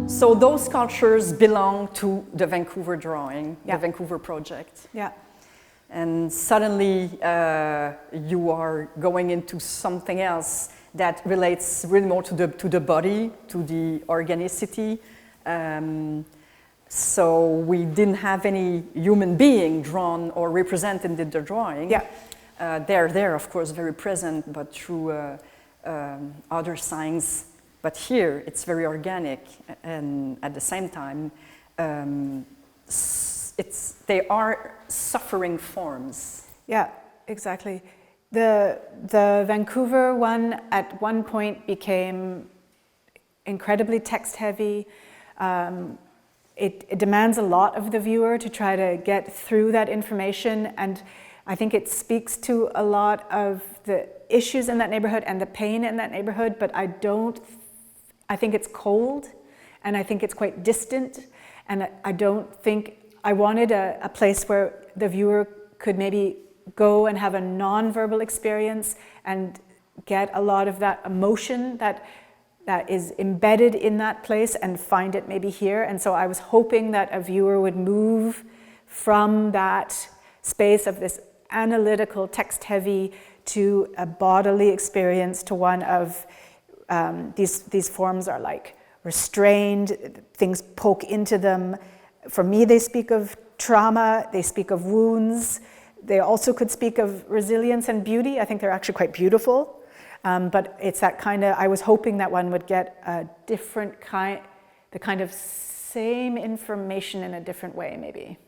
So those sculptures belong to the Vancouver drawing, Yeah. the Vancouver project. Yeah. And suddenly you are going into something else that relates really more to the body, to the organicity. So we didn't have any human being drawn or represented in the drawing. Yeah. They're there, of course, very present, but through other signs. But here, it's very organic, and at the same time, they are suffering forms. Yeah, exactly. The Vancouver one at one point became incredibly text-heavy. It demands a lot of the viewer to try to get through that information, and I think it speaks to a lot of the issues in that neighborhood and the pain in that neighborhood, but I think it's cold, and I think it's quite distant, and I don't think, I wanted a place where the viewer could maybe go and have a non-verbal experience and get a lot of that emotion that is embedded in that place and find it maybe here. And so I was hoping that a viewer would move from that space of this analytical, text-heavy, to a bodily experience, to one of these forms are like restrained, things poke into them. For me, they speak of trauma, they speak of wounds. They also could speak of resilience and beauty. I think they're actually quite beautiful. But it's that kind of, I was hoping that one would get a different kind, the kind of same information in a different way, maybe.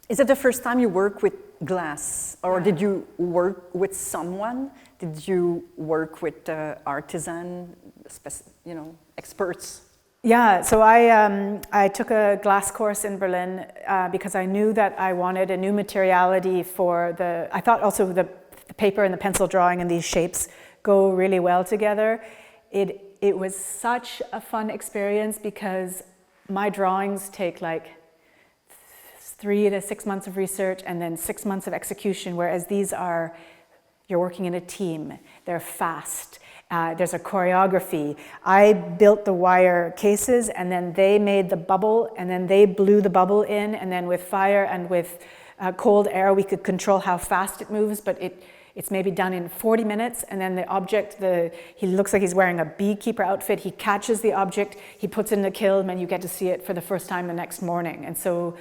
Is it the first time you work with glass, or did you work with someone? Did you work with artisan, experts? Yeah, so I took a glass course in Berlin because I knew that I wanted a new materiality for I thought also the paper and the pencil drawing and these shapes go really well together. It was such a fun experience because my drawings take like 3 to 6 months of research and then 6 months of execution, whereas these are, you're working in a team, they're fast. There's a choreography. I built the wire cases, and then they made the bubble, and then they blew the bubble in, and then with fire and with cold air, we could control how fast it moves, but it's maybe done in 40 minutes, and then the object, he looks like he's wearing a beekeeper outfit, he catches the object, he puts it in the kiln, and you get to see it for the first time the next morning. And so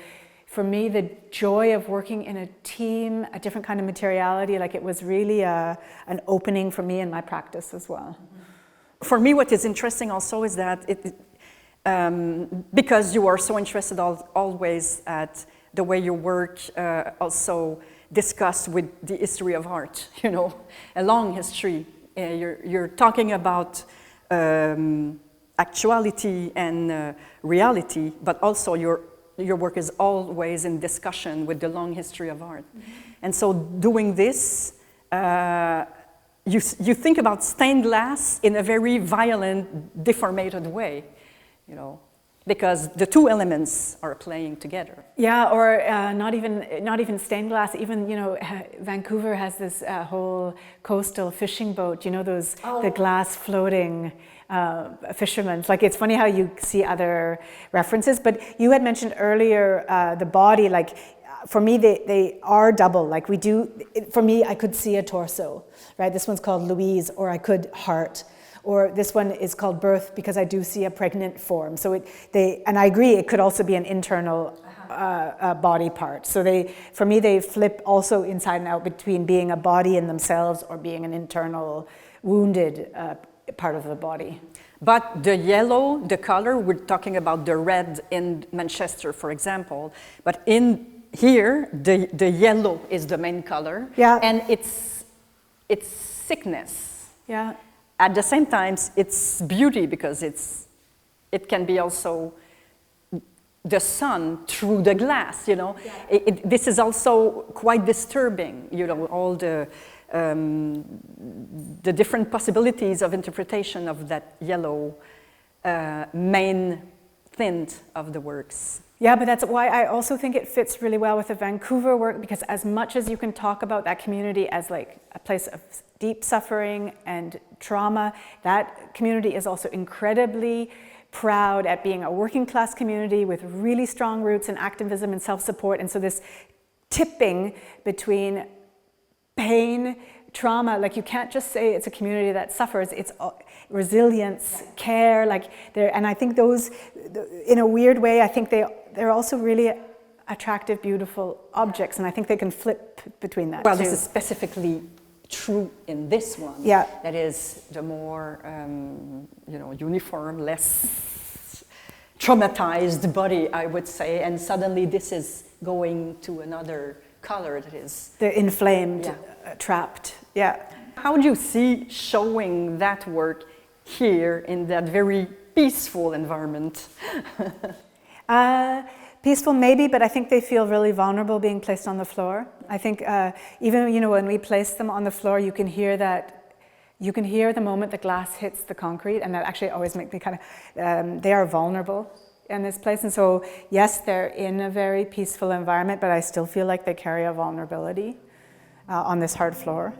for me, the joy of working in a team, a different kind of materiality, like it was really an opening for me in my practice as well. For me, what is interesting also is that because you are so interested always at the way you work, also discuss with the history of art, a long history. You're talking about actuality and reality, but also your work is always in discussion with the long history of art. Mm-hmm. And so doing this, you think about stained glass in a very violent, deformated way, because the two elements are playing together. Yeah, or not even stained glass. Even Vancouver has this whole coastal fishing boat. The glass floating fishermen. Like, it's funny how you see other references. But you had mentioned earlier the body. Like, for me, they are double. Like for me, I could see a torso, right? This one's called Louise, or I could heart. Or this one is called birth because I do see a pregnant form. So and I agree, it could also be an internal body part. So for me, they flip also inside and out between being a body in themselves or being an internal wounded part of the body. But the yellow, the color, we're talking about the red in Manchester, for example. But in here, the yellow is the main color. Yeah. And it's sickness. Yeah. At the same time, it's beauty because it can be also the sun through the glass, Yeah. This is also quite disturbing, all the different possibilities of interpretation of that yellow main tint of the works. Yeah, but that's why I also think it fits really well with the Vancouver work, because as much as you can talk about that community as like a place of deep suffering and trauma. That community is also incredibly proud at being a working class community with really strong roots in activism and self-support. And so this tipping between pain, trauma, like you can't just say it's a community that suffers, it's resilience, care, like there. And I think those, in a weird way, I think they're also really attractive, beautiful objects, and I think they can flip between that. Well, too. this is specifically true in this one. Yeah. That is the more, uniform, less traumatized body, I would say, and suddenly this is going to another color that is... The inflamed, trapped, yeah. How do you see showing that work here in that very peaceful environment? Peaceful maybe, but I think they feel really vulnerable being placed on the floor. I think even when we place them on the floor, you can hear the moment the glass hits the concrete, and that actually always makes me kind of, they are vulnerable in this place. And so yes, they're in a very peaceful environment, but I still feel like they carry a vulnerability on this hard floor.